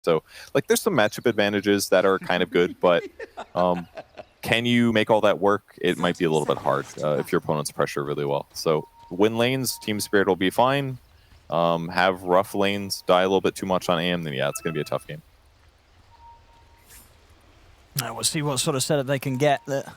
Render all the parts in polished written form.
So, like, there's some matchup advantages that are kind of good, but can you make all that work? It might be a little bit hard if your opponent's pressure really well. So, win lanes, Team Spirit will be fine. Have rough lanes, die a little bit too much on AM, then yeah, it's going to be a tough game. We'll see what sort of setup they can get that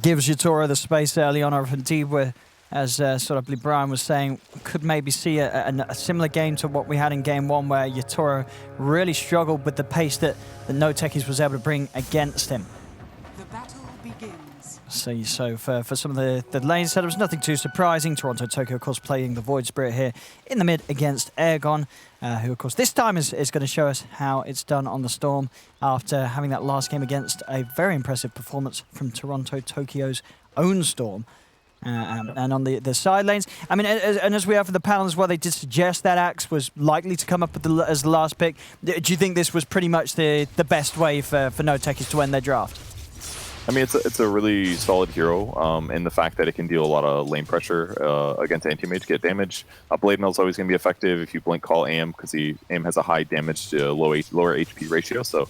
gives Yatoro the space early on, or if indeed we're, as sort of Brian was saying, could maybe see a similar game to what we had in game one, where Yatoro really struggled with the pace that NoTechies was able to bring against him. The battle begins. So for some of the lane setups, nothing too surprising. Toronto Tokyo, of course, playing the Void Spirit here in the mid against Airgon, who, of course, this time is going to show us how it's done on the Storm after having that last game against a very impressive performance from Toronto Tokyo's own Storm. And on the side lanes, I mean, and as we have for the panel as well, they did suggest that Axe was likely to come up with as the last pick. Do you think this was pretty much the best way for NoTechies to end their draft? I mean, it's a really solid hero in the fact that it can deal a lot of lane pressure against anti-mage, get damage. Blade Mail is always going to be effective if you blink call AM, because AM has a high damage to lower HP ratio. So,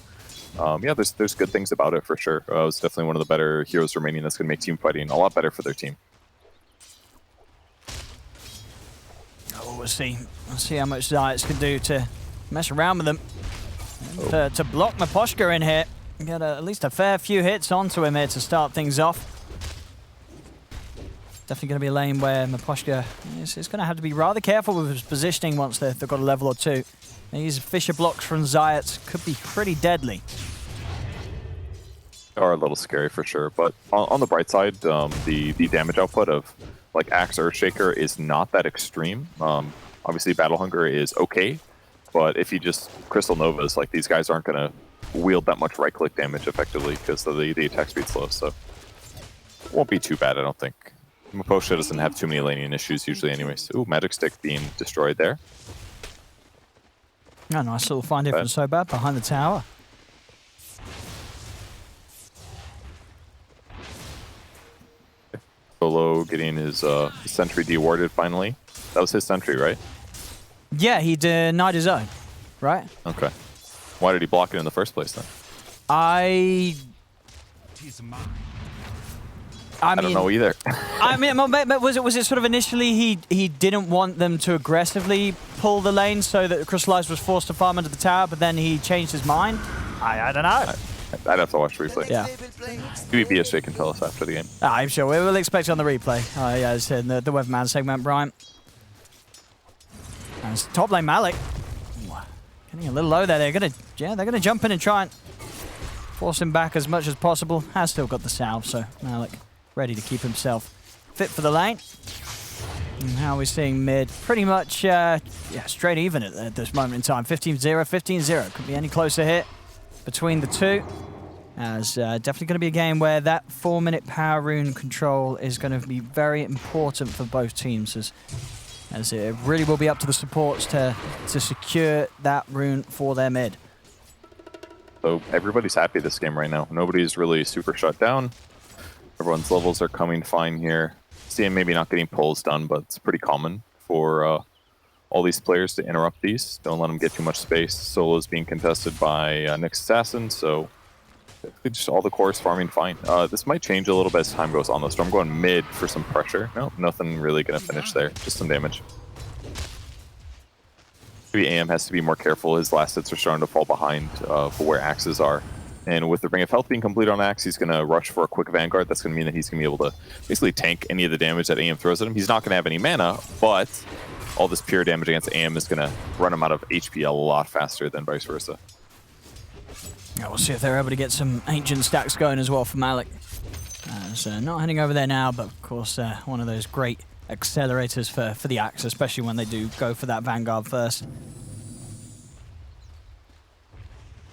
yeah, there's good things about it for sure. It's definitely one of the better heroes remaining that's going to make team fighting a lot better for their team. Oh, we'll see how much Zayats can do to mess around with them. And, to block Maposhka in here. Get at least a fair few hits onto him here to start things off. Definitely going to be a lane where Maposhka is going to have to be rather careful with his positioning once they've got a level or two. These Fisher blocks from Zayats could be pretty deadly. They are a little scary for sure, but on the bright side, the damage output of like Axe Earthshaker is not that extreme. Obviously, Battle Hunger is okay, but if you just Crystal Novas, like, these guys aren't going to wield that much right-click damage effectively because of the attack speed's low, so it won't be too bad, I don't think. Maposhka doesn't have too many laning issues usually anyways. Ooh, Magic Stick being destroyed there. Oh, nice little find here from Sobat behind the tower. Solo getting his sentry dewarded finally. That was his sentry, right? Yeah, he denied his own, right? Okay. Why did he block it in the first place then? I don't know either. I mean, was it sort of initially he didn't want them to aggressively pull the lane so that Crystallized was forced to farm under the tower, but then he changed his mind? I don't know. I'd have to watch the replay. Yeah. Maybe BSJ can tell us after the game. I'm sure we will expect it on the replay. Yeah, as in the Weatherman segment, Brian. And it's top lane Malik. Getting a little low there. They're gonna jump in and try and force him back as much as possible. Has still got the salve, so Malik ready to keep himself fit for the lane. And now we're seeing mid pretty much straight even at this moment in time. 15-0, 15-0. Could be any closer here between the two. As definitely going to be a game where that 4-minute power rune control is going to be very important for both teams, as it really will be up to the supports to secure that rune for their mid. So everybody's happy this game right now. Nobody's really super shut down. Everyone's levels are coming fine here. CM maybe not getting pulls done, but it's pretty common for all these players to interrupt these. Don't let them get too much space. Solo's being contested by Nick's Assassin, so just all the cores farming fine. This might change a little bit as time goes on though. Storm going mid for some pressure. No, nothing really going to finish there. Just some damage. Maybe AM has to be more careful. His last hits are starting to fall behind for where axes are. And with the Ring of Health being complete on Axe, he's going to rush for a quick Vanguard. That's going to mean that he's going to be able to basically tank any of the damage that AM throws at him. He's not going to have any mana, but all this pure damage against AM is going to run him out of HP a lot faster than vice versa. Yeah, we'll see if they're able to get some ancient stacks going as well for Malik. So not heading over there now, but of course one of those great accelerators for the Axe, especially when they do go for that Vanguard first.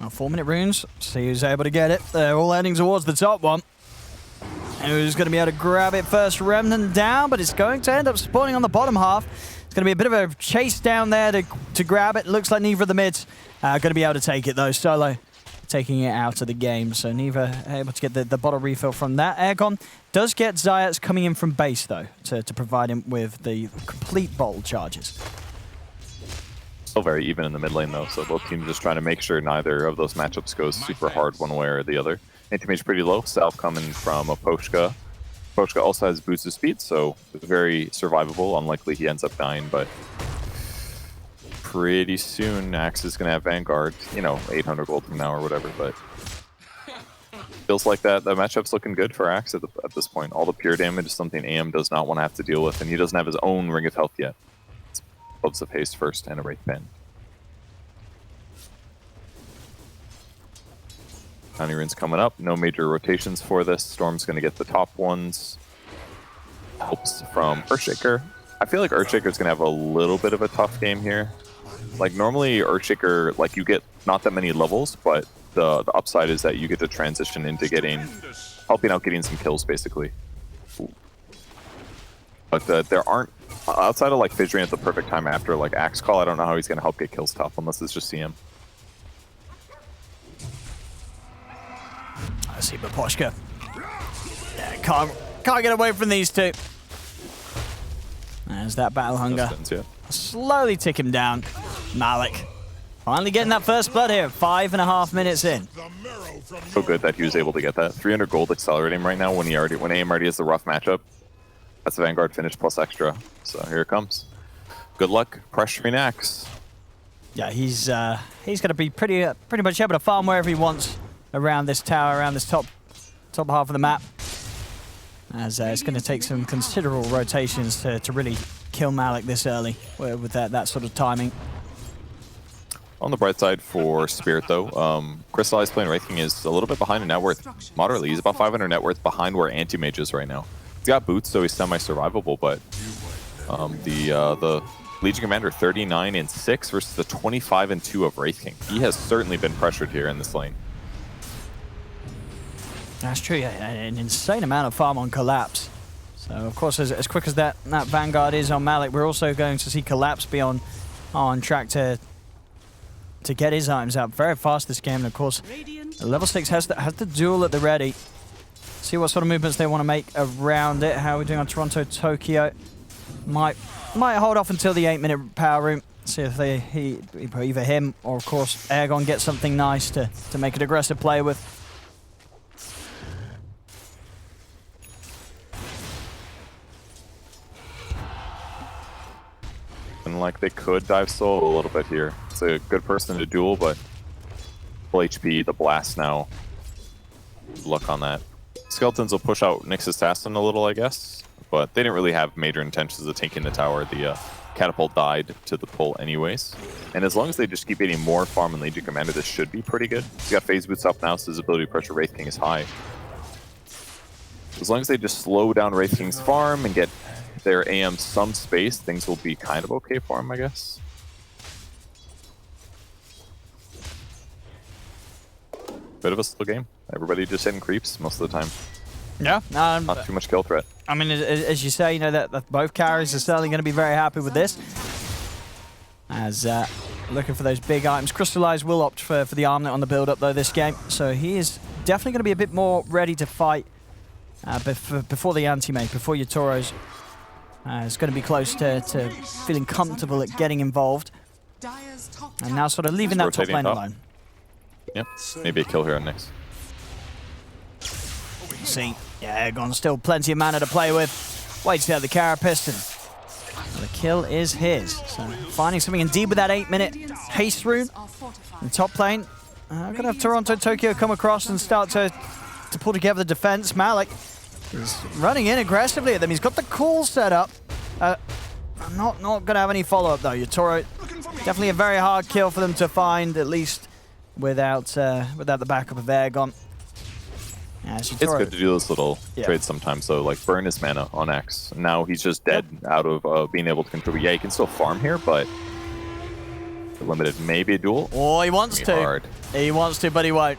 Well, 4-minute runes, see who's able to get it. They're all heading towards the top one. And who's going to be able to grab it first? Remnant down, but it's going to end up spawning on the bottom half. It's going to be a bit of a chase down there to grab it. Looks like neither of the mids are going to be able to take it though. Solo taking it out of the game, so neither able to get the bottle refill from that. Airgon does get Zayats coming in from base though, to provide him with the complete bottle charges. Still very even in the mid lane though, so both teams just trying to make sure neither of those matchups goes super hard one way or the other. Anti-mage pretty low, Salve coming from a Poshka. Poshka also has boost of speed, so it's very survivable. Unlikely he ends up dying, but pretty soon Axe is going to have Vanguard, you know, 800 gold from now or whatever, but feels like that the matchup's looking good for Axe at this point. All the pure damage is something AM does not want to have to deal with, and he doesn't have his own Ring of Health yet. It's Gloves of Haste first and a Wraith Band. Bounty Rune's coming up, no major rotations for this. Storm's going to get the top ones. Helps from Earthshaker. I feel like Earthshaker's going to have a little bit of a tough game here. Like normally Earthshaker, like you get not that many levels, but the upside is that you get to transition into helping out getting some kills basically. But there aren't, outside of like Fidgeting at the perfect time after like Axe Call, I don't know how he's going to help get kills top unless it's just CM. I see Poshka. Yeah, can't get away from these two. There's that battle hunger. Slowly tick him down. Malik finally getting that first blood here. 5.5 minutes in. So good that he was able to get that. 300 gold accelerating right now when AM already has the rough matchup. That's a Vanguard finish plus extra. So here it comes. Good luck pressuring Axe. Yeah, he's going to be pretty much able to farm wherever he wants around this tower, around this top half of the map. As it's going to take some considerable rotations to really kill Malik this early with that sort of timing. On the bright side for Spirit though, Crystallized playing Wraith King is a little bit behind in net worth, moderately. He's about 500 net worth behind where Anti-Mage is right now. He's got boots, so he's semi-survivable, but the Legion Commander 39-6 versus the 25-2 of Wraith King. He has certainly been pressured here in this lane. That's true, yeah, an insane amount of farm on Collapse. So, of course, as quick as that Vanguard is on Malik, we're also going to see Collapse be on track to get his items out very fast this game. And, of course, level 6 has the duel at the ready. See what sort of movements they want to make around it. How are we doing on Toronto, Tokyo? Might hold off until the 8-minute power room. See if either him or, of course, Aegon get something nice to make an aggressive play with. Like they could dive soul a little bit here. It's a good person to duel, but full HP, the blast now. Good luck on that. Skeletons will push out Nyx Assassin a little, I guess, but they didn't really have major intentions of taking the tower. The catapult died to the pull anyways. And as long as they just keep getting more farm and Legion Commander, this should be pretty good. He's got phase boots up now, so his ability to pressure Wraith King is high. As long as they just slow down Wraith King's farm and get their AM some space, things will be kind of okay for him, I guess. Bit of a slow game. Everybody just hitting creeps most of the time. Yeah. Not too much kill threat. I mean, as you say, you know, that both carries are certainly going to be very happy with this. As looking for those big items. Crystallized will opt for the armlet on the build-up, though, this game. So he is definitely going to be a bit more ready to fight before the anti-mage, before your Tauros. It's going to be close to feeling comfortable at getting involved. And now sort of leaving that top lane alone. Yep, maybe a kill here on Nyx. See, yeah, Aegon still plenty of mana to play with. Waits out the carapace, and the kill is his. So finding something indeed with that 8-minute haste rune in the top lane. Going to have Toronto, Tokyo come across and start to pull together the defense. Malik is running in aggressively at them. He's got the call set up. Not going to have any follow-up, though. Yotoro, definitely a very hard kill for them to find, at least without the backup of Aegon. Yeah, it's good to do those little trades sometimes, though, like burn his mana on X. Now he's just dead out of being able to contribute. Yeah, he can still farm here, but limited. Maybe a duel. Oh, he wants to. Hard. He wants to, but he won't.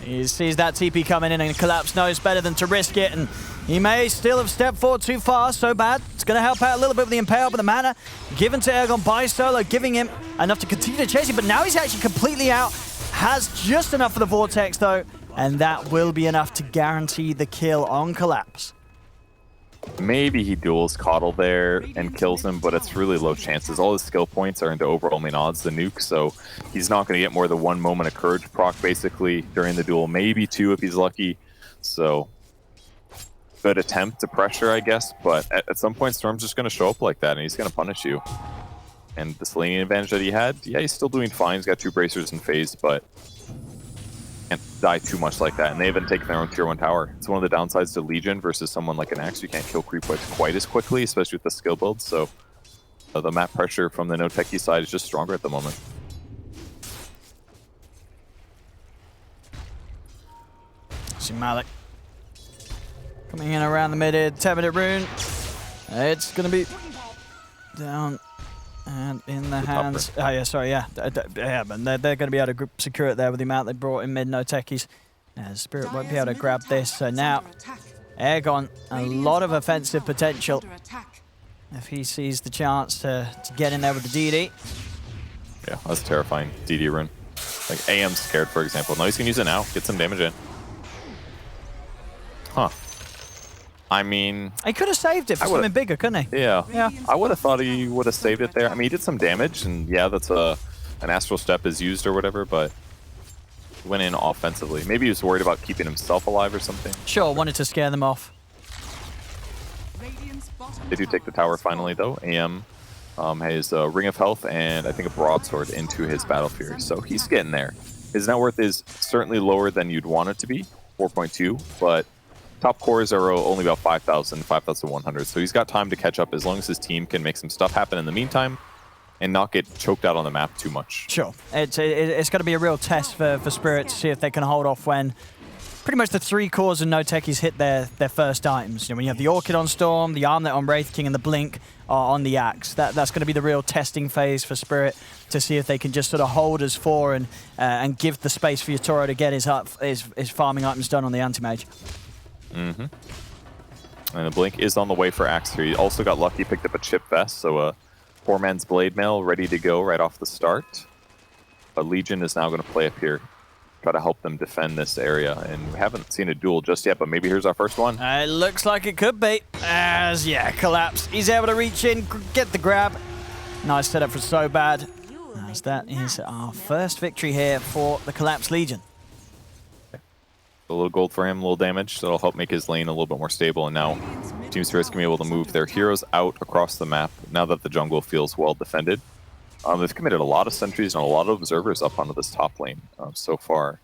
He sees that TP coming in, and Collapse knows better than to risk it, and he may still have stepped forward too far. So bad. It's going to help out a little bit with the Impale, but the mana given to Aegon by Solo, giving him enough to continue to chase him, but now he's actually completely out. Has just enough for the Vortex, though, and that will be enough to guarantee the kill on Collapse. Maybe he duels Coddle there and kills him, but it's really low chances. All his skill points are into overwhelming odds, the nuke, so he's not going to get more than 1 moment of courage proc basically during the duel, maybe 2 if he's lucky. So good attempt to pressure, I guess, but at some point Storm's just going to show up like that and he's going to punish you. And the laning advantage that he had, yeah, he's still doing fine. He's got 2 bracers in phase, but can't die too much like that. And they haven't taken their own tier 1 tower. It's one of the downsides to Legion versus someone like an Axe. You can't kill creep waves quite as quickly, especially with the skill build. So the map pressure from the NoTechies side is just stronger at the moment. See Malik coming in around the mid-air, 10-minute rune. It's going to be down and in the hands. Oh, yeah, sorry, yeah. Yeah, but they're going to be able to group secure it there with the amount they brought in mid NoTechies. Spirit won't be able to grab this. So now, Airgon, a lot of offensive potential if he sees the chance to get in there with the DD. Yeah, that's terrifying. DD rune. Like AM's scared, for example. No, he's going to use it now. Get some damage in. Huh. I mean... He could have saved it for something bigger, couldn't he? Yeah. Yeah. I would have thought he would have saved it there. I mean, he did some damage, and yeah, that's an Astral Step is used or whatever, but he went in offensively. Maybe he was worried about keeping himself alive or something. Sure, wanted to scare them off. They do take the tower finally, though. AM has a Ring of Health and I think a Broadsword into his Battle Fury, so he's getting there. His net worth is certainly lower than you'd want it to be, 4.2, but top cores are only about 5,000, 5,100, so he's got time to catch up as long as his team can make some stuff happen in the meantime and not get choked out on the map too much. Sure. It's going to be a real test for Spirit to see if they can hold off when pretty much the 3 cores of NoTechies hit their first items. You know, when you have the Orchid on Storm, the Armlet on Wraith King, and the Blink on the Axe. That's going to be the real testing phase for Spirit to see if they can just sort of hold as 4 and give the space for Yatoro to get his farming items done on the Anti-Mage. Mm-hmm. And the Blink is on the way for Axe here. He also got lucky, picked up a chip vest, so a poor man's blade mail ready to go right off the start. But Legion is now going to play up here, try to help them defend this area. And we haven't seen a duel just yet, but maybe here's our first one. It looks like it could be. As, yeah, Collapse. He's able to reach in, get the grab. Nice setup for So Bad. As that is our first victory here for the Collapse Legion. A little gold for him, a little damage, so it'll help make his lane a little bit more stable. And now Team Spirit's going to be able to move their heroes out across the map now that the jungle feels well defended. They've committed a lot of sentries and a lot of observers up onto this top lane so far.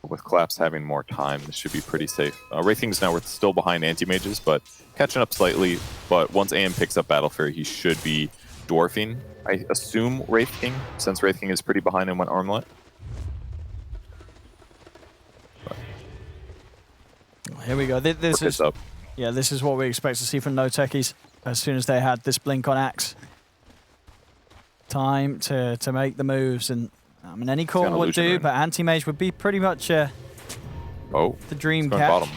With Collapse having more time, this should be pretty safe. Wraith King's now still behind Anti-Mages, but catching up slightly. But once AM picks up Battle Fury, he should be dwarfing, I assume, Wraith King, since Wraith King is pretty behind in one Armlet. Here we go. This is up. Yeah, this is what we expect to see from NoTechies as soon as they had this blink on Axe. Time to make the moves, and I mean any core would do, but Anti-Mage would be pretty much the dream catch. Bottom.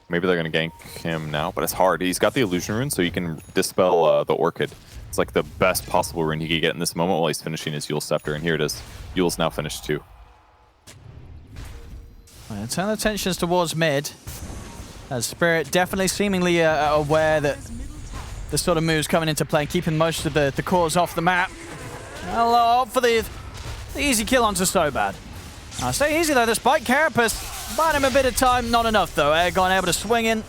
Maybe they're going to gank him now, but it's hard. He's got the illusion rune, so he can dispel the Orchid. It's like the best possible rune he could get in this moment while he's finishing his Yule Scepter, and here it is. Yule's now finished too. Turn the attentions towards mid, as Spirit definitely seemingly aware that the sort of moves coming into play, keeping most of the cores off the map. Hello for the easy kill onto So Bad. Stay easy though, the Spike Carapace, buying him a bit of time, not enough though. Airgon able to swing in,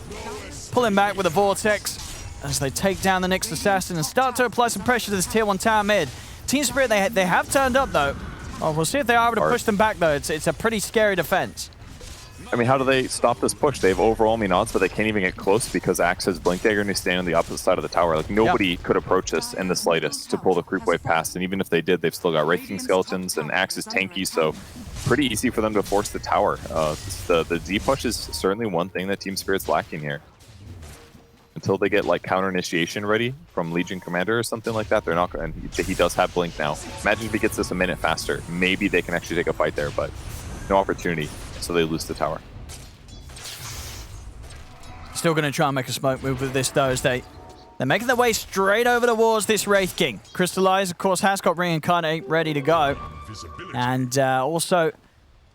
pull him back with a Vortex as they take down the next Assassin and start to apply some pressure to this tier 1 tower mid. Team Spirit, they have turned up though. Well, we'll see if they are able to push them back though. It's a pretty scary defense. I mean, how do they stop this push? They have overwhelming odds, but they can't even get close because Axe has Blink Dagger and he's standing on the opposite side of the tower. Like, nobody could approach this in the slightest to pull the creep wave past, and even if they did, they've still got Wraith King skeletons, and Axe is tanky, so pretty easy for them to force the tower. The Z push is certainly one thing that Team Spirit's lacking here. Until they get, like, counter initiation ready from Legion Commander or something like that, they're not going to... He does have Blink now. Imagine if he gets this a minute faster. Maybe they can actually take a fight there, but no opportunity. So they lose the tower. Still going to try and make a smoke move with this though. They're making their way straight over towards this Wraith King. Crystallize, of course, has got Reincarnate ready to go. And also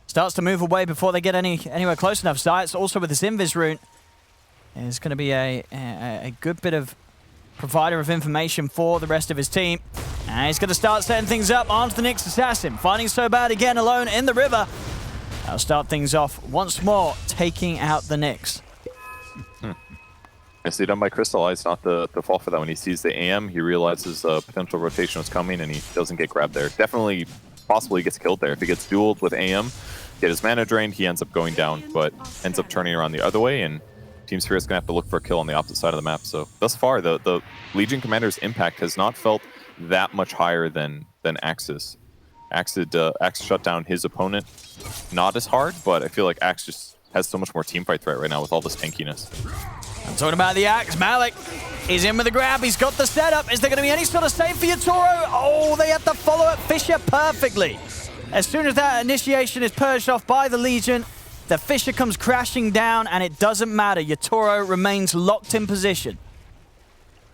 starts to move away before they get anywhere close enough. Zayat's also with his Invis rune. is going to be a good bit of provider of information for the rest of his team. And he's going to start setting things up onto the Nyx assassin. Finding Sobad again alone in the river. That'll start things off once more, taking out the Nyx. Nicely done by Crystallize not to fall for that. When he sees the AM, he realizes a potential rotation was coming and he doesn't get grabbed there. Definitely, possibly gets killed there. If he gets dueled with AM, get his mana drained, he ends up going down, but ends up turning around the other way, and Team Spirit's gonna have to look for a kill on the opposite side of the map. So thus far, the Legion Commander's impact has not felt that much higher than Axe's. Axe shut down his opponent not as hard, but I feel like Axe just has so much more teamfight threat right now with all this tankiness. I'm talking about the Axe. Malik is in with the grab. He's got the setup. Is there going to be any sort of save for Yatoro? Oh, they have to follow up Fisher perfectly. As soon as that initiation is purged off by the Legion, the Fisher comes crashing down, and it doesn't matter. Yatoro remains locked in position.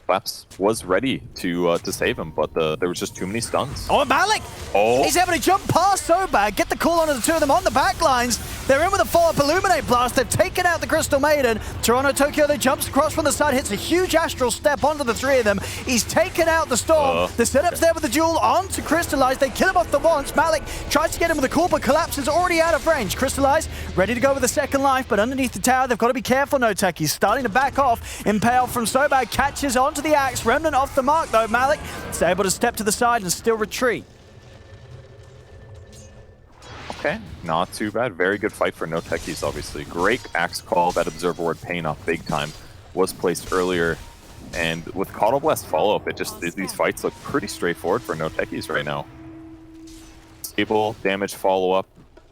Collapse was ready to save him, but there was just too many stuns. Oh, Malik! Oh. He's able to jump past Sobad, get the call onto the two of them on the back lines. They're in with a follow-up Illuminate Blast. They've taken out the Crystal Maiden. Toronto Tokyo, they jumps across from the side, hits a huge Astral Step onto the three of them. He's taken out the Storm. The setup's there with the duel onto Crystallize. They kill him off the once. Malik tries to get him with a call, but Collapse is already out of range. Crystallize ready to go with the second life, but underneath the tower, they've got to be careful. NoTechies. He's starting to back off. Impale from Sobad catches onto the Axe. Remnant off the mark, though. Malik is able to step to the side and still retreat. Okay, not too bad. Very good fight for NoTechies, obviously. Great Axe call. That Observer Ward paying off big time. Was placed earlier. And with Caudal Blast follow-up, these fights look pretty straightforward for NoTechies right now. Stable, damage follow-up,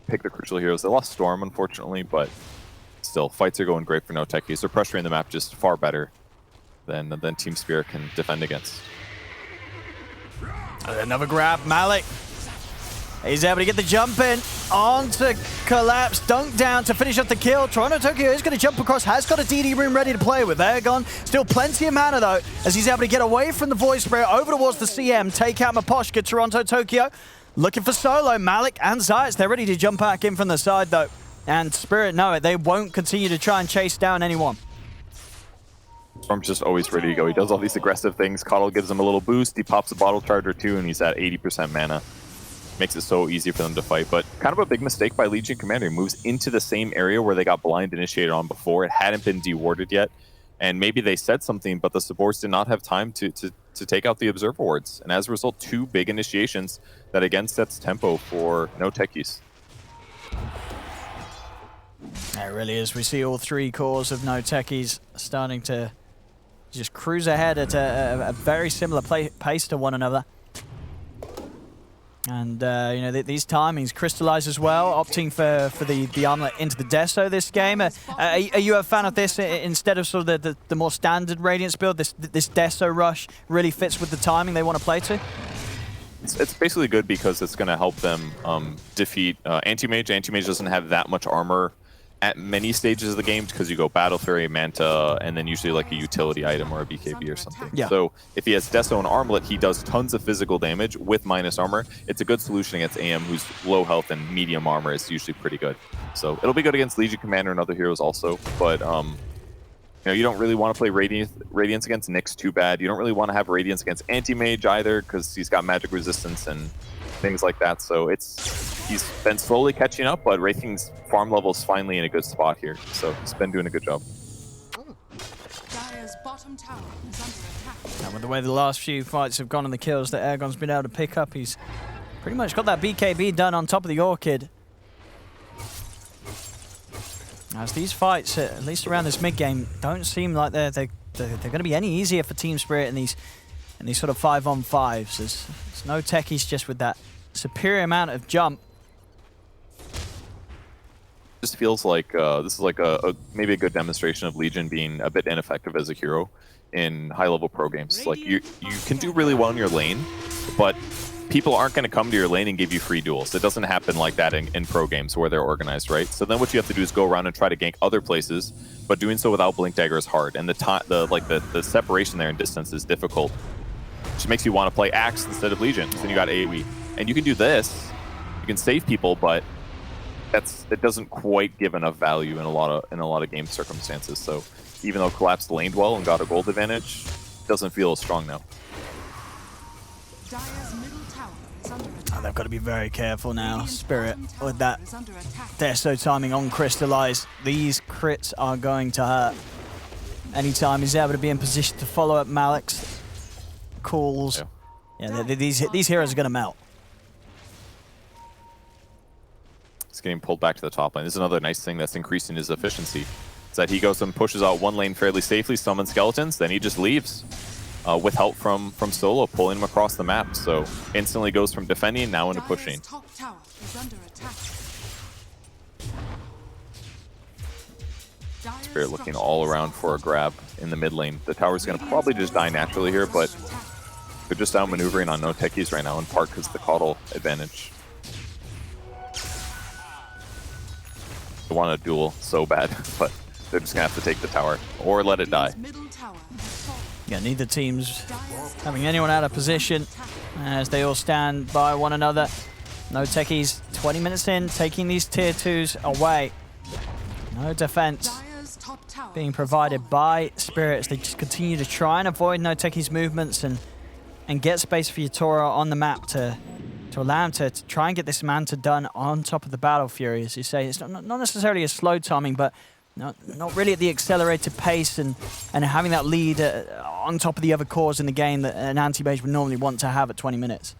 pick the crucial heroes. They lost Storm, unfortunately, but still, fights are going great for NoTechies. They're pressuring the map just far better than Team Spirit can defend against. Another grab, Malik. He's able to get the jump in onto Collapse, dunk down to finish up the kill. Toronto Tokyo is going to jump across, has got a DD room ready to play with. Airgon, still plenty of mana though, as he's able to get away from the Void Spirit over towards the CM, take out Maposhka. Toronto Tokyo looking for solo. Malik and Zayas, they're ready to jump back in from the side though. And Spirit know it, they won't continue to try and chase down anyone. Storm's just always ready to go. He does all these aggressive things. Caudal gives him a little boost. He pops a bottle charger too, and he's at 80% mana. Makes it so easy for them to fight. But kind of a big mistake by Legion Commander. He moves into the same area where they got blind initiated on before. It hadn't been dewarded yet. And maybe they said something, but the supports did not have time to take out the Observer Wards. And as a result, two big initiations that again sets tempo for NoTechies. It really is. We see all three cores of NoTechies starting to just cruise ahead at a very similar pace to one another. And, you know, these timings crystallize as well, opting for the armlet into the Deso this game. Are you a fan of this instead of sort of the more standard Radiance build? This Deso rush really fits with the timing they want to play to? It's basically good because it's going to help them defeat Anti-Mage. Anti-Mage doesn't have that much armor at many stages of the game because you go Battle Fury, Manta, and then usually like a utility item or a BKB or something. Yeah. So if he has Deso and Armlet, he does tons of physical damage with minus armor. It's a good solution against AM, who's low health and medium armor is usually pretty good. So it'll be good against Legion Commander and other heroes also, but you know, you don't really want to play Radiance against Nyx too bad. You don't really want to have Radiance against Anti-Mage either because he's got magic resistance and things like that. So he's been slowly catching up, but Wraithing's farm level is finally in a good spot here. So he's been doing a good job. Dire's bottom tower is under attack. And with the way the last few fights have gone and the kills that Airgon's been able to pick up, he's pretty much got that BKB done on top of the Orchid. As these fights, at least around this mid-game, don't seem like they're going to be any easier for Team Spirit in these sort of 5-on-5s. There's NoTechies just with that superior amount of jump. Just feels like this is like maybe a good demonstration of Legion being a bit ineffective as a hero in high-level pro games. Like you can do really well in your lane, but people aren't going to come to your lane and give you free duels. It doesn't happen like that in pro games where they're organized, right? So then what you have to do is go around and try to gank other places, but doing so without Blink Dagger is hard, and the separation there in distance is difficult, which makes you want to play Axe instead of Legion. So then you got AoE, and you can do this. You can save people, but it doesn't quite give enough value in a lot of game circumstances. So even though Collapse laned well and got a gold advantage, doesn't feel as strong now. Dire's middle tower is under attack. Oh, they've got to be very careful now, Radiant's Spirit, bottom tower with that is under attack. Desto timing on Crystallize. These crits are going to hurt. Anytime he's able to be in position to follow up Malik's calls, these heroes are going to melt. He's getting pulled back to the top lane. This is another nice thing that's increasing his efficiency. Is that he goes and pushes out one lane fairly safely, summons skeletons, then he just leaves with help from Solo pulling him across the map. So instantly goes from defending now into pushing. Dire's top tower is under attack. Dire's Spirit looking structures all around for a grab in the mid lane. The tower's going to probably just die naturally here, but they're just outmaneuvering on NoTechies right now, in part because of the Coddle advantage. They want a duel so bad, but they're just going to have to take the tower or let it die. middle tower has fallen. Yeah, neither team's Dire's having anyone out of position as they all stand by one another. NoTechies 20 minutes in, taking these tier 2s away. No defense Dire's top tower being has provided fallen. by Spirits. They just continue to try and avoid NoTechies movements and get space for Yatoro on the map to allow him to try and get this Manta done on top of the Battle Fury. As you say, it's not necessarily a slow timing, but not really at the accelerated pace and having that lead on top of the other cores in the game that an anti-mage would normally want to have at 20 minutes.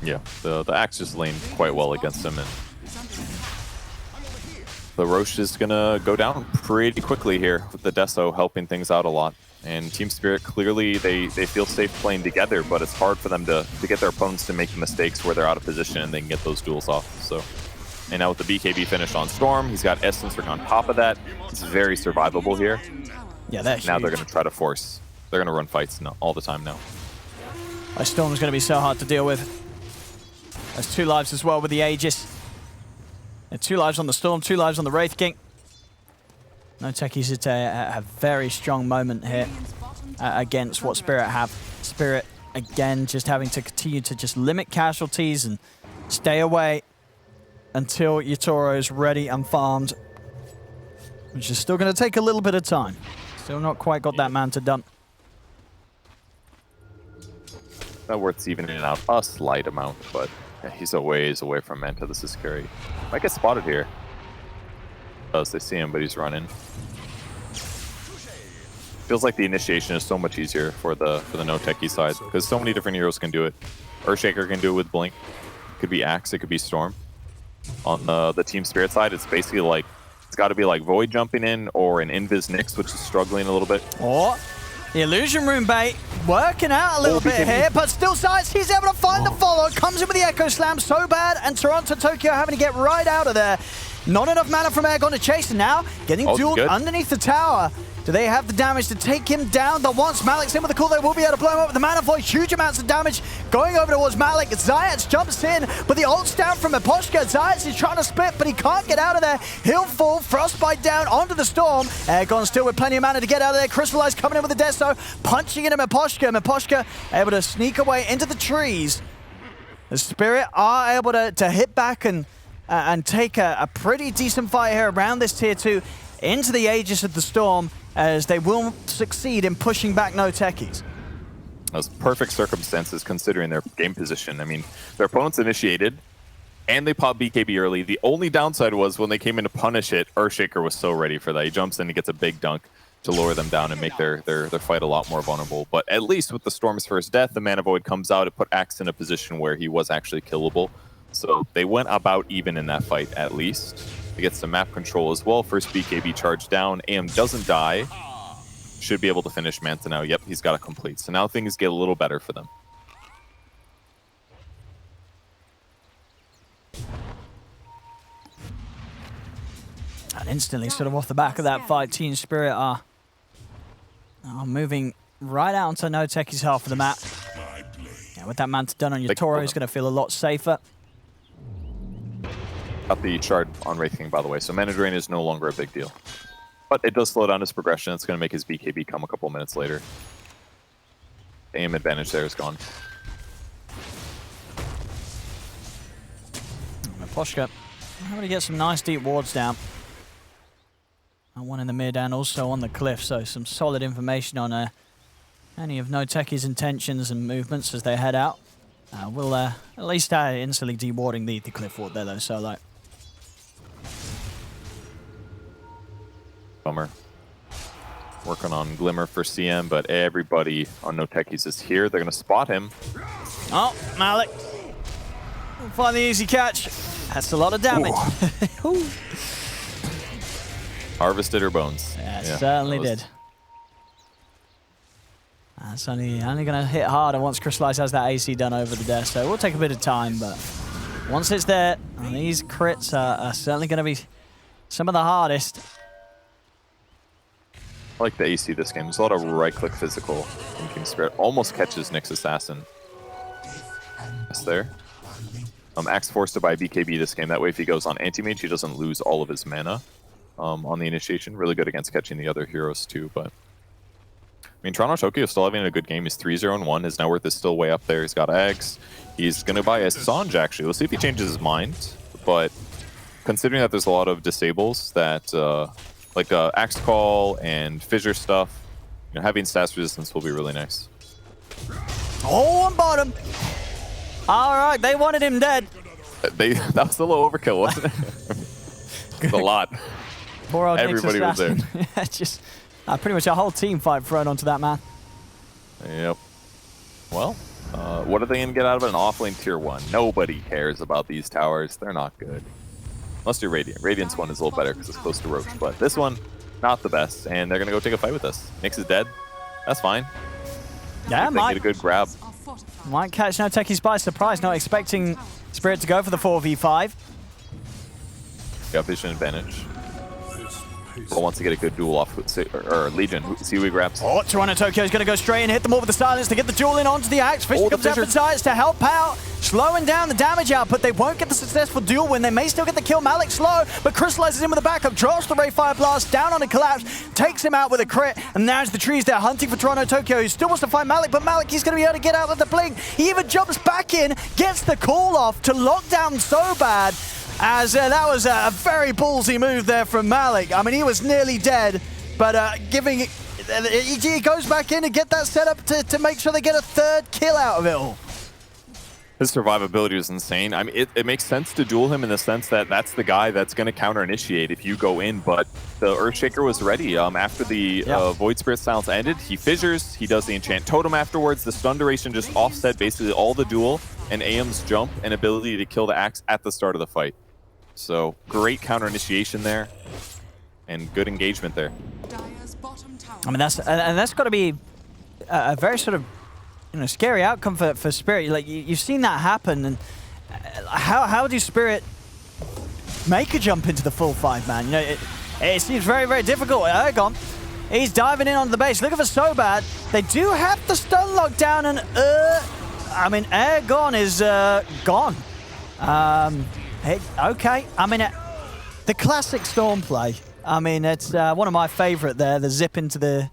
Yeah, the Axe just laned quite well against him, and Is under attack. the Roche is going to go down pretty quickly here with the Deso helping things out a lot. And Team Spirit, clearly they feel safe playing together, but it's hard for them to get their opponents to make the mistakes where they're out of position and they can get those duels off. So, and now with the BKB finish on Storm, he's got Essence on top of that. It's very survivable here. Yeah, that's Now they're going to try to force. They're going to run fights all the time now. Storm's going to be so hard to deal with. There's 2 lives as well with the Aegis. And 2 lives on the Storm, 2 lives on the Wraith King. NoTechies at a very strong moment here Radiant's bottom tower against is what under Spirit attack. have. Spirit, again, just having to continue to just limit casualties and stay away until Yatoro is ready and farmed, which is still going to take a little bit of time. Still not quite got that Manta done. Not worth evening out a slight amount, but yeah, he's a ways away from Manta. This is scary. Might get spotted here. They see him, but he's running. Feels like the initiation is so much easier for the NoTechie side because so many different heroes can do it. Earthshaker can do it with Blink. It could be Axe, it could be Storm. On the Team Spirit side, it's basically like it's got to be like Void jumping in or an Invis Nyx, which is struggling a little bit. Oh, the Illusion Rune bait working out a little bit BKB. here, but still Science, he's able to find the follow. Comes in with the Echo Slam so bad, and Toronto Tokyo having to get right out of there. Not enough mana from Aegon to chase, and now getting dueled good. underneath the tower. Do they have the damage to take him down? The once Malik's in with the call, they will be able to blow him up with the Mana Void. Huge amounts of damage going over towards Malik. Zayats jumps in, but the ult's down from Eposhka. Zayats is trying to split, but he can't get out of there. He'll fall, Frostbite down onto the Storm. Aegon still with plenty of mana to get out of there. Crystallize coming in with the Deso, punching into Eposhka. Eposhka able to sneak away into the trees. The Spirit are able to hit back and take a pretty decent fight here around this tier 2 into the Aegis of the Storm, as they will succeed in pushing back NoTechies. Those perfect circumstances considering their game position. I mean, their opponents initiated and they popped BKB early. The only downside was when they came in to punish it, Earthshaker was so ready for that. He jumps in and gets a big dunk to lower them down and make their fight a lot more vulnerable. But at least with the Storm's first death, the Mana Void comes out. It put Axe in a position where he was actually killable. So they went about even in that fight, at least. He gets some map control as well. First BKB charge down. AM doesn't die. Should be able to finish Manta now. Yep, he's got it complete. So now things get a little better for them. And instantly, sort of off the back of that fight, Team Spirit are moving right out onto NoTechie's half of the map. Yeah, with that Manta done on Yatoro, he's going to feel a lot safer. Got the shard on Wraith King, by the way, so mana drain is no longer a big deal. But it does slow down his progression. It's going to make his BKB come a couple minutes later. The aim advantage there is gone. Poshka, having to get some nice deep wards down. One in the mid and also on the cliff, so some solid information on any of NoTechies' intentions and movements as they head out. We'll at least instantly dewarding the cliff ward there though, Solo. Bummer. Working on Glimmer for CM, but everybody on NoTechies is here. They're going to spot him. Oh, Malik. Find the easy catch. That's a lot of damage. Harvested her bones. Yeah, certainly did. That's only going to hit harder once Crystallize has that AC done over the death, so it will take a bit of time, but once it's there, these crits are certainly going to be some of the hardest. I like the AC this game. There's a lot of right-click physical in King Spirit. Almost catches Nyx Assassin. That's there. Axe forced to buy BKB this game. That way if he goes on anti-mage, he doesn't lose all of his mana on the initiation. Really good against catching the other heroes too, but I mean, Toronto Tokyo is still having a good game. He's 3-0-1. His net worth is still way up there. He's got Ags. He's going to buy a Sanj, actually. Let's see if he changes his mind. But considering that there's a lot of disables that, like Axe Call and Fissure stuff, you know, having stats resistance will be really nice. Oh, on bottom. All right, they wanted him dead. That was a little overkill, wasn't it? It was a lot. Poor old Everybody was there. Just pretty much a whole team fight thrown onto that man. Yep. Well, what are they going to get out of it? An offlane tier 1. Nobody cares about these towers. They're not good. Let's do Radiant. Radiant's one is a little better because it's close to Roach, but this one, not the best. And they're going to go take a fight with us. Nyx is dead. That's fine. Yeah, might get a good grab. Might catch NoTechies by surprise, not expecting Spirit to go for the 4v5. Got vision advantage. But wants to get a good duel off or Legion. See who he grabs. Oh, Toronto Tokyo is going to go straight and hit them all with the silence to get the duel in onto the Axe. Fissure comes out with Science to help out, slowing down the damage output. They won't get the successful duel win. They may still get the kill. Malik slow, but crystallizes in with a backup, draws the Ray Fire Blast down on a collapse, takes him out with a crit, and now the trees there hunting for Toronto Tokyo, who still wants to find Malik, but Malik, he's going to be able to get out with the blink. He even jumps back in, gets the call off to lock down so bad. As that was a very ballsy move there from Malik. I mean, he was nearly dead, but he goes back in and get that set up to make sure they get a third kill out of it all. His survivability is insane. I mean, it makes sense to duel him in the sense that that's the guy that's going to counter-initiate if you go in, but the Earthshaker was ready. After the Void Spirit Silence ended, he fissures, he does the Enchant Totem afterwards. The stun duration just offset basically all the duel and AM's jump and ability to kill the Axe at the start of the fight. So great counter initiation there, and good engagement there. I mean, that's got to be a very sort of scary outcome for Spirit. Like you've seen that happen, and how do Spirit make a jump into the full 5-man? It seems very, very difficult. Ergon, he's diving in onto the base, looking for so bad. They do have the stun locked down, and I mean, Ergon is gone. Okay, I mean, the classic Storm play. I mean, it's one of my favorite there, the zip into the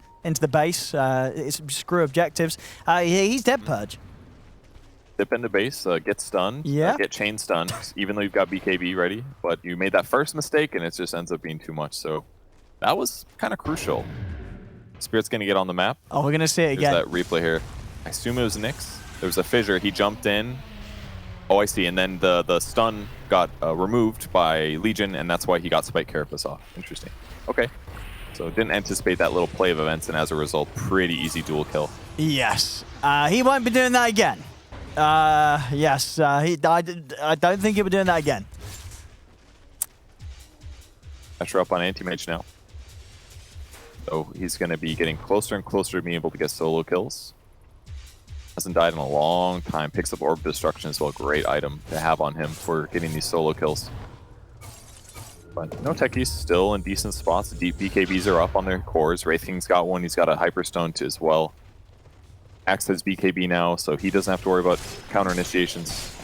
base. It's screw objectives. He's dead, Purge. Zip into base, get stunned, get chain stunned, even though you've got BKB ready. But you made that first mistake, and it just ends up being too much. So that was kind of crucial. Spirit's going to get on the map. Oh, we're going to see it again. There's that replay here. I assume it was Nyx. There was a fissure. He jumped in. Oh, I see. And then the stun got removed by Legion, and that's why he got Spike Carapace off. Interesting. Okay. So didn't anticipate that little play of events, and as a result, pretty easy dual kill. Yes. He won't be doing that again. Yes. I don't think he'll be doing that again. Pressure up on Anti-Mage now. So he's going to be getting closer and closer to being able to get solo kills. Hasn't died in a long time. Picks up Orb Destruction as well. Great item to have on him for getting these solo kills. But NoTechies still in decent spots. The deep BKBs are up on their cores. Wraith King's got one. He's got a Hyperstone as well. Axe has BKB now, so he doesn't have to worry about counter initiations.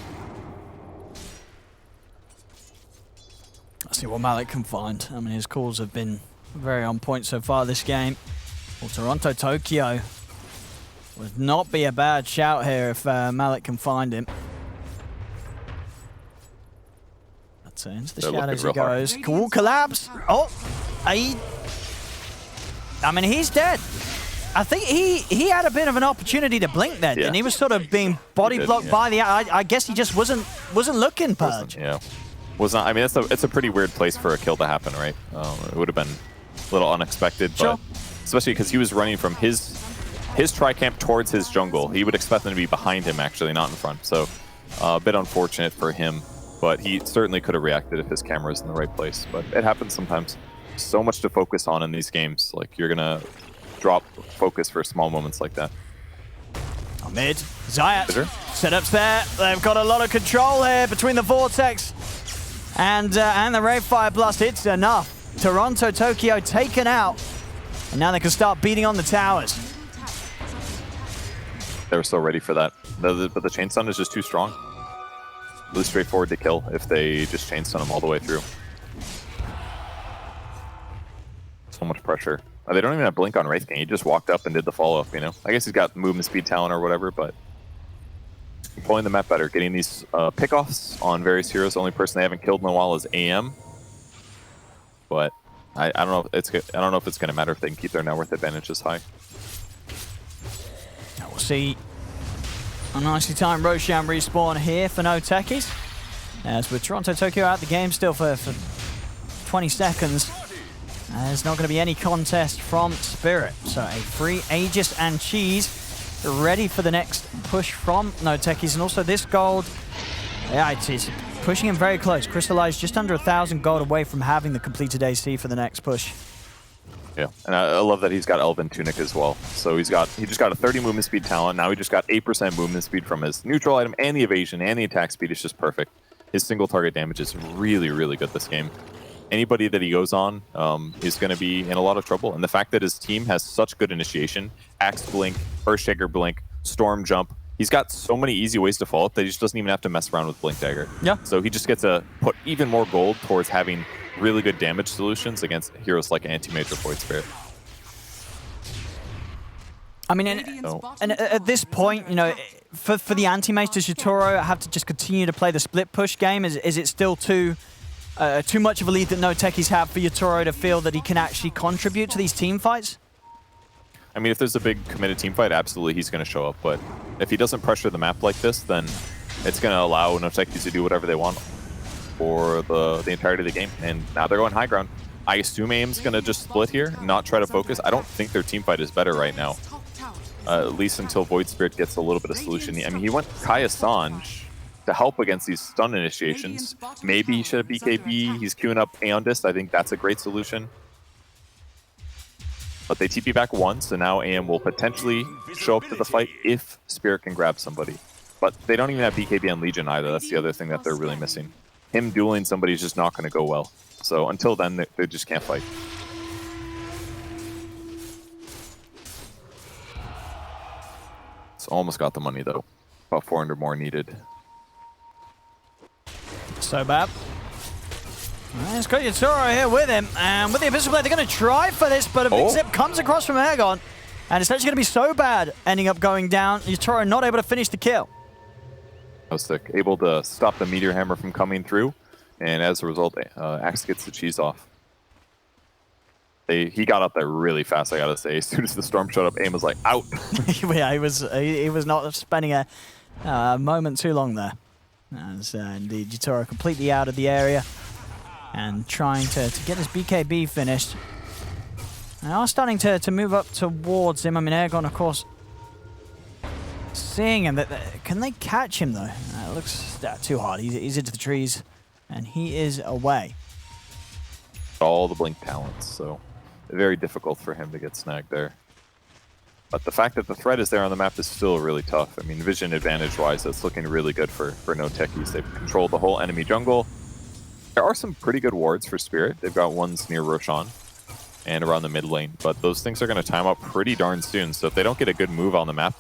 Let's see what Malik can find. I mean, his calls have been very on point so far this game. Well, Toronto Tokyo would not be a bad shout here if Malik can find him. That's into the shadows he goes. Cool collapse. Oh, I mean, he's dead. I think he had a bit of an opportunity to blink there, and he was sort of being body blocked by the. I guess he just wasn't looking, Purge. Was not. I mean, it's a pretty weird place for a kill to happen, right? It would have been a little unexpected, but especially because he was running from his tri-camp towards his jungle. He would expect them to be behind him, actually, not in front. So a bit unfortunate for him, but he certainly could have reacted if his camera was in the right place. But it happens sometimes. So much to focus on in these games. Like, you're gonna drop focus for small moments like that. Mid, Zayat, setups there. They've got a lot of control here between the Vortex and the Ray Fire Blast. It's enough. Toronto, Tokyo taken out. And now they can start beating on the towers. They were so ready for that. But the chain stun is just too strong. Really straightforward to kill if they just chain stun him all the way through. So much pressure. They don't even have blink on Wraith King. He just walked up and did the follow-up, you know? I guess he's got movement speed talent or whatever, but controlling the map better. Getting these pickoffs on various heroes. The only person they haven't killed in a while is AM. But I don't know if it's going to matter if they can keep their net worth advantages high. Now we'll see a nicely timed Roshan respawn here for NoTechies. As with Toronto, Tokyo out the game still for 20 seconds. There's not going to be any contest from Spirit. So a free Aegis and Cheese ready for the next push from NoTechies. And also this gold, it's pushing him very close. Crystallized just under 1,000 gold away from having the completed AC for the next push. Yeah, and I love that he's got Elven Tunic as well. So he just got a 30 movement speed talent. Now he just got 8% movement speed from his neutral item, and the evasion and the attack speed is just perfect. His single target damage is really, really good this game. Anybody that he goes on is going to be in a lot of trouble. And the fact that his team has such good initiation, Axe Blink, Earthshaker Blink, Storm Jump, he's got so many easy ways to follow up that he just doesn't even have to mess around with Blink Dagger. Yeah. So he just gets to put even more gold towards having really good damage solutions against heroes like Anti-Major Void Spirit. I mean, and at this point, you know, for the Anti-Mage, does Yatoro have to just continue to play the split push game? Is it still too much of a lead that NoTechies have for Yatoro to feel that he can actually contribute to these team fights? I mean, if there's a big committed team fight, absolutely he's going to show up. But if he doesn't pressure the map like this, then it's going to allow NoTechies to do whatever they want for the entirety of the game. And now they're going high ground. I assume AIM's going to just split here and not try to focus. I don't think their team fight is better right now. At least until Void Spirit gets a little bit of solution. I mean, he went Kai Assange to help against these stun initiations. Maybe he should have BKB. He's queuing up Aeondist. I think that's a great solution. But they TP back once, and now AM will potentially show up to the fight if Spirit can grab somebody. But they don't even have BKB on Legion either. That's the other thing that they're really missing. Him dueling somebody is just not going to go well. So until then, they just can't fight. It's almost got the money, though. About 400 more needed. So bad. It's got Yatoro here with him, and with the Abyssal Blade, they're going to try for this, but a big zip comes across from Aegon, and it's actually going to be so bad, ending up going down. Yatoro not able to finish the kill. That was sick. Able to stop the Meteor Hammer from coming through, and as a result, Axe gets the cheese off. He got up there really fast, I gotta say. As soon as the storm showed up, AIM was like, out! Yeah, he was not spending a moment too long there. As indeed, Yatoro completely out of the area and trying to get his BKB finished. They are starting to move up towards him. I mean, Aegon, of course, seeing him. Can they catch him, though? It looks too hard. He's into the trees, and he is away. All the blink talents, so very difficult for him to get snagged there. But the fact that the threat is there on the map is still really tough. I mean, vision advantage-wise, that's looking really good for NoTechies. They've controlled the whole enemy jungle. There are some pretty good wards for Spirit. They've got ones near Roshan and around the mid lane, but those things are going to time out pretty darn soon. So if they don't get a good move on the map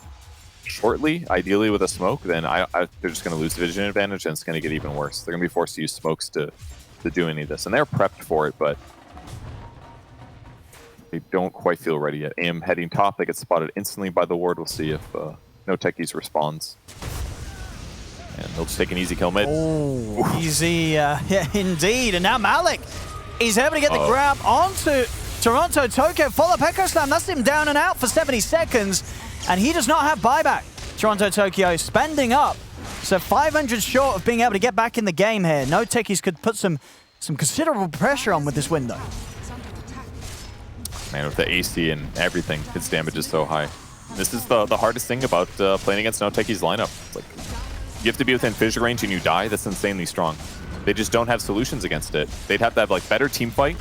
shortly, ideally with a smoke, then they're just going to lose the vision advantage, and it's going to get even worse. They're going to be forced to use smokes to do any of this, and they're prepped for it, but they don't quite feel ready yet. AM heading top, they get spotted instantly by the ward. We'll see if NoTechies responds. And they'll just take an easy kill mid. Oh, easy, yeah, indeed. And now Malik is able to get the grab onto Toronto Tokyo follow-up Echo Slam. That's him down and out for 70 seconds. And he does not have buyback. Toronto Tokyo spending up. So 500 short of being able to get back in the game here. NoTechies could put some considerable pressure on with this window. Man, with the AC and everything, his damage is so high. This is the hardest thing about playing against NoTechies' lineup. It's like, you have to be within fissure range and you die. That's insanely strong. They just don't have solutions against it. They'd have to have like better team fight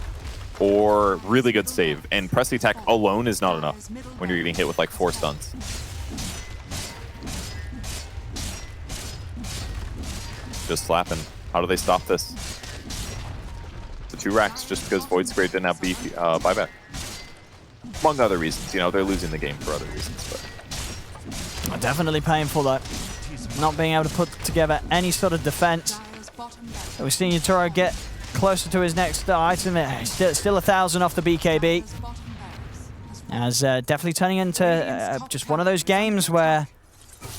or really good save. And press the attack alone is not enough when you're getting hit with like 4 stuns. Just slapping. How do they stop this? The 2 racks just because Void Spirit didn't have buyback. Among other reasons, you know, they're losing the game for other reasons. But Definitely painful though. Not being able to put together any sort of defense. We've seen Yatoro get closer to his next item. Still 1,000 off the BKB. As definitely turning into just one of those games where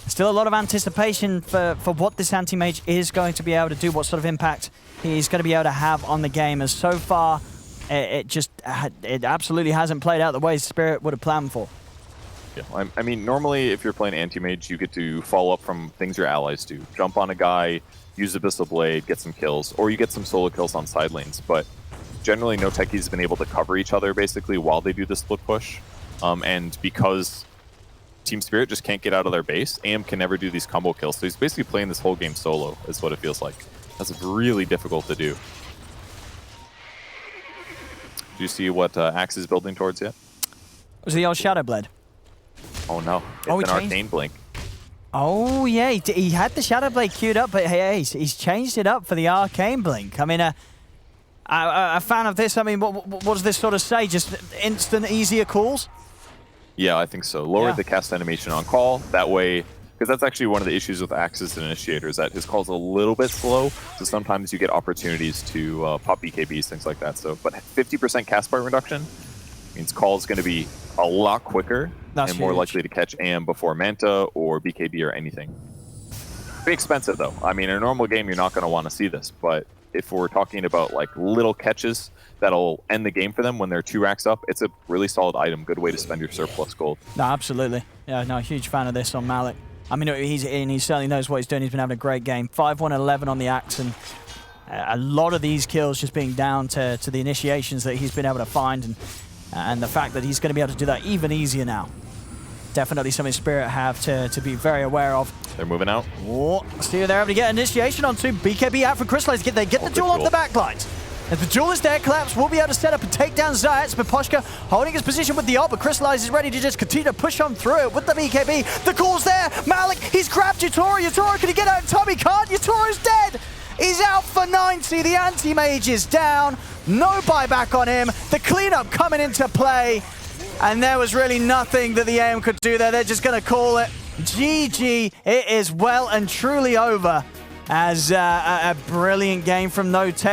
still a lot of anticipation for what this anti-mage is going to be able to do, what sort of impact he's going to be able to have on the game. As so far, it absolutely hasn't played out the way Spirit would have planned for. yeah, I mean, normally if you're playing anti-mage, you get to follow up from things your allies do. Jump on a guy, use Abyssal Blade, get some kills, or you get some solo kills on side lanes. But generally, NoTechies has been able to cover each other basically while they do the split push. And because Team Spirit just can't get out of their base, AM can never do these combo kills. So he's basically playing this whole game solo, is what it feels like. That's really difficult to do. Do you see what Axe is building towards yet? Was the old Shadow Blade? Oh no, it's Oh, an he changed- Arcane Blink. Oh yeah, he had the Shadow Blade queued up, but hey, he's changed it up for the Arcane Blink. I mean, a fan of this, I mean, what does this sort of say? Just instant, easier calls? Yeah, I think so. Lower Yeah. the cast animation on call. That way, because that's actually one of the issues with Axis and Initiators, that his call's a little bit slow. So sometimes you get opportunities to pop BKBs, things like that. So, but 50% cast point reduction means call's going to be a lot quicker That's and more huge. likely to catch AM before Manta or BKB or anything. Be expensive though. I mean, in a normal game, you're not going to want to see this, but if we're talking about like little catches that'll end the game for them when they're 2 racks up, it's a really solid item. Good way to spend your surplus gold. No, absolutely. Yeah, no, huge fan of this on Malik. I mean, he certainly knows what he's doing. He's been having a great game. 5-1-11 on the Axe, and a lot of these kills just being down to the initiations that he's been able to find, and the fact that he's going to be able to do that even easier now. Definitely something Spirit have to be very aware of. They're moving out. Oh, see, they're able to get initiation onto BKB out for Crystallize. They get the good duel onto the duel. backlines. As the duel is there, Collapse will be able to set up and take down Zayats, but Poshka holding his position with the ult, but Crystallize is ready to just continue to push on through it with the BKB. The call's there. Malik, he's grabbed Yatoro. Yatoro, can he get out in time? He can't. Yatoro's dead. He's out for 90. The anti-mage is down. No buyback on him. The cleanup coming into play. And there was really nothing that the AM could do there. They're just going to call it GG. It is well and truly over as a brilliant game from NoTechies.